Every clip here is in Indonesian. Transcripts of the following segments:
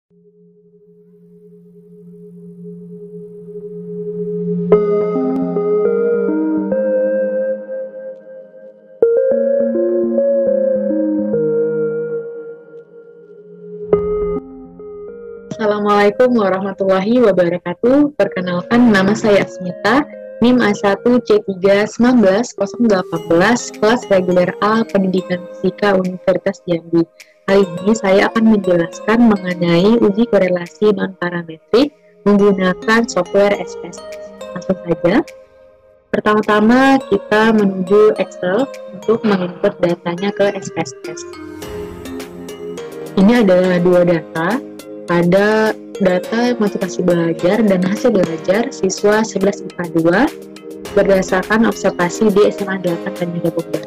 Assalamualaikum warahmatullahi wabarakatuh. Perkenalkan, nama saya Asmita, NIM A1C3-19018, kelas reguler A Pendidikan Fisika Universitas Jambi. Kali ini saya akan menjelaskan mengenai uji korelasi non-parametrik menggunakan software SPSS. Langsung saja. Pertama-tama kita menuju Excel untuk menginput datanya ke SPSS. Ini adalah dua data. Ada data motivasi belajar dan hasil belajar siswa 11 IPA 2 berdasarkan observasi di SMA 8 dan Medan Bogor.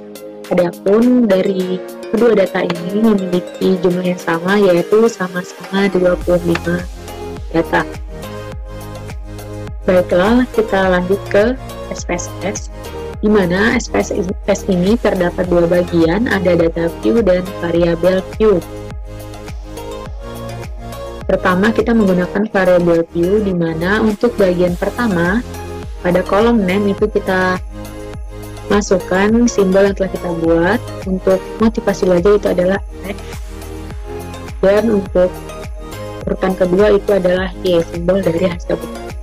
Adapun dari kedua data ini memiliki jumlah yang sama, yaitu sama-sama 25 data. Baiklah, kita lanjut ke SPSS, di mana SPSS ini terdapat dua bagian, ada data view dan variabel view. Pertama, kita menggunakan variable view, di mana untuk bagian pertama, pada kolom name itu kita masukkan simbol yang telah kita buat. Untuk motivasi belajar itu adalah X, dan untuk urutan kedua itu adalah Y, simbol dari hasil belajar.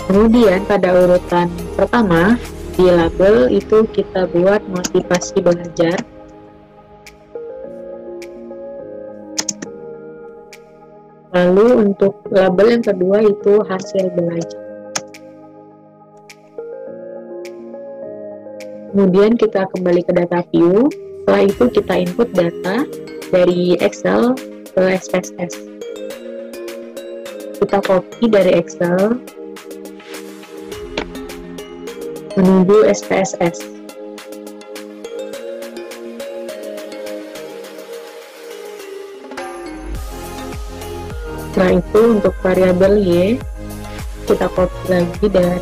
Kemudian pada urutan pertama, di label itu kita buat motivasi belajar. Lalu untuk label yang kedua itu hasil belajar. Kemudian kita kembali ke data view. Setelah itu kita input data dari Excel ke SPSS. Kita copy dari Excel menuju SPSS. Setelah itu untuk variabel Y kita copy lagi dari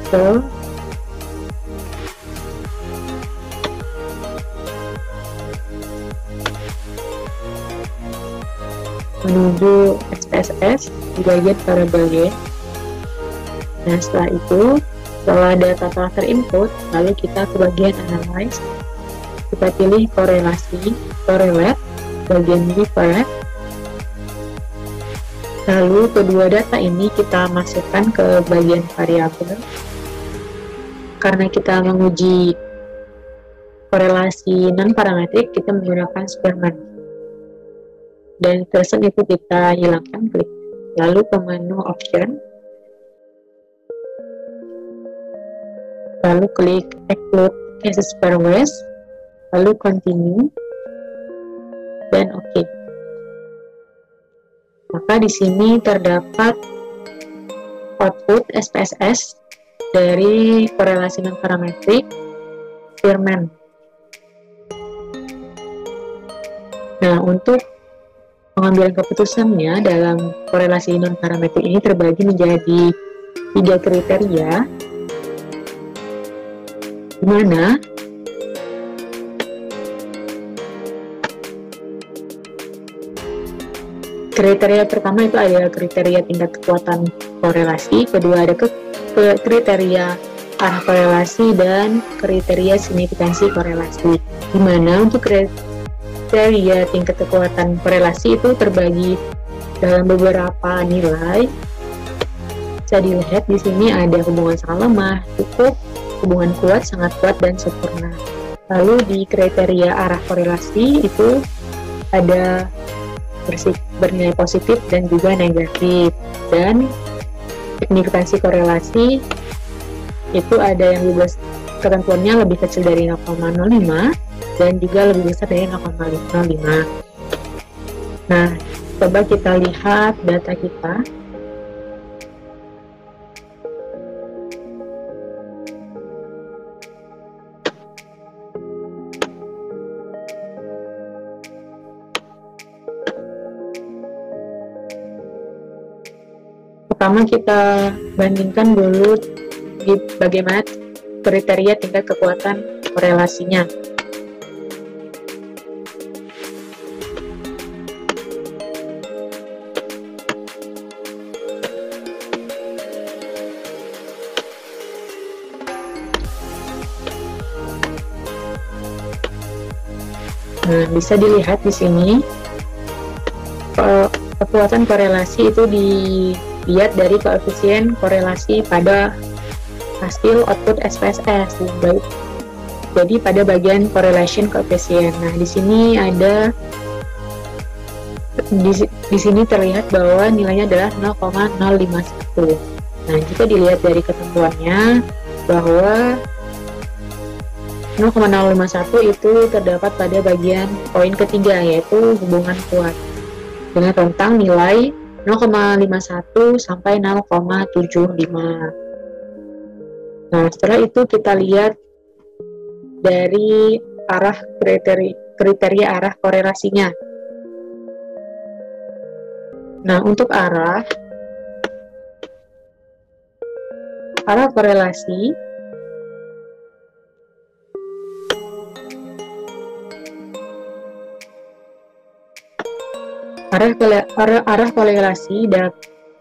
Excel menuju SPSS di bagian variabel Y. Nah, setelah itu, setelah data telah terinput, lalu kita ke bagian analyze. Kita pilih korelasi, correlate, bagian divide. Lalu kedua data ini kita masukkan ke bagian variabel. Karena kita menguji korelasi non-parametrik, kita menggunakan Spearman. Dan person itu kita hilangkan, klik. Lalu ke menu option. Lalu klik exclude cases pairwise. Lalu continue. Dan OK. Maka di sini terdapat output SPSS dari korelasi non-parametrik Spearman. Nah, untuk pengambilan keputusannya dalam korelasi non-parametrik ini terbagi menjadi 3 kriteria, di mana kriteria pertama itu ada kriteria tingkat kekuatan korelasi, kedua ada kriteria arah korelasi, dan kriteria signifikansi korelasi. Di mana untuk kriteria tingkat kekuatan korelasi itu terbagi dalam beberapa nilai. Bisa dilihat di sini ada hubungan sangat lemah, cukup, hubungan kuat, sangat kuat, dan sempurna. Lalu di kriteria arah korelasi itu ada bernilai positif dan juga negatif, dan signifikansi korelasi itu ada yang ketentuannya lebih kecil dari 0,05 dan juga lebih besar dari 0,05. Nah, coba kita lihat data kita. Pertama kita bandingkan dulu di bagaimana kriteria tingkat kekuatan korelasinya. Nah, bisa dilihat di sini kekuatan korelasi itu dilihat dari koefisien korelasi pada hasil output SPSS. Baik. Jadi pada bagian correlation coefficient. Nah, di sini ada di sini terlihat bahwa nilainya adalah 0,051. Nah, jika dilihat dari ketentuannya bahwa 0,051 itu terdapat pada bagian poin ketiga, yaitu hubungan kuat dengan rentang nilai 0,51 sampai 0,75. Nah, setelah itu kita lihat dari arah kriteria arah korelasinya. Nah, untuk arah korelasi arah korelasi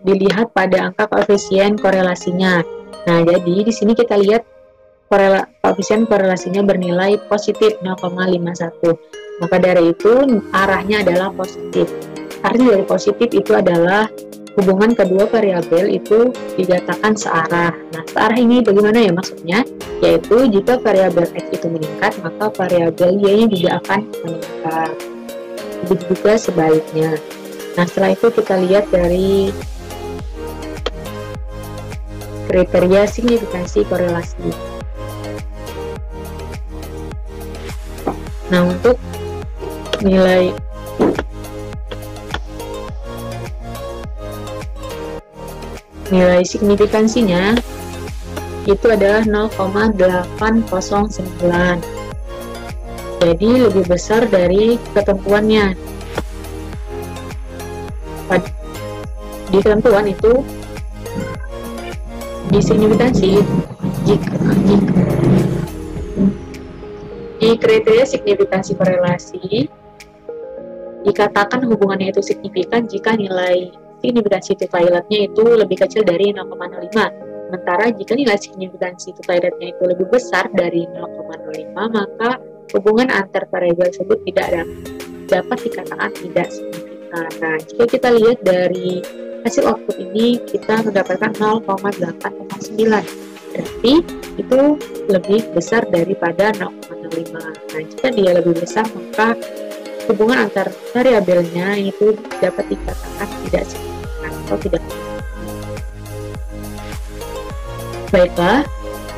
dilihat pada angka koefisien korelasinya. Nah, jadi di sini kita lihat koefisien korelasinya bernilai positif 0,51. Maka dari itu arahnya adalah positif. Arti dari positif itu adalah hubungan kedua variabel itu dikatakan searah. Nah, searah ini bagaimana ya maksudnya? Yaitu jika variabel X itu meningkat, maka variabel Y-nya juga akan meningkat. Begitu juga sebaliknya. Nah, setelah itu kita lihat dari kriteria signifikansi korelasi. Nah, untuk nilai signifikansinya itu adalah 0,809. Jadi lebih besar dari ketentuannya. Di ketentuan itu di signifikansi di kriteria signifikansi korelasi dikatakan hubungannya itu signifikan jika nilai signifikansi T-violetnya itu lebih kecil dari 0,05. Sementara jika nilai signifikansi T-violetnya itu lebih besar dari 0,05, maka hubungan antar variabel tersebut tidak dapat dikatakan tidak signifikan. Nah, jika kita lihat dari hasil output ini, kita mendapatkan 0,809. Berarti itu lebih besar daripada 0,05. Nah, jika dia lebih besar, maka hubungan antar variabelnya itu dapat dikatakan tidak signifikan atau tidak. Baiklah,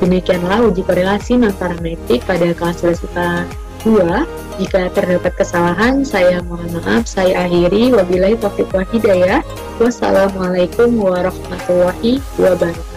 demikianlah uji korelasi non-parametrik pada kelas fisika 2. Jika terdapat kesalahan, saya mohon maaf. Saya akhiri. Wabillahi taufiq wal hidayah. Wassalamualaikum warahmatullahi wabarakatuh.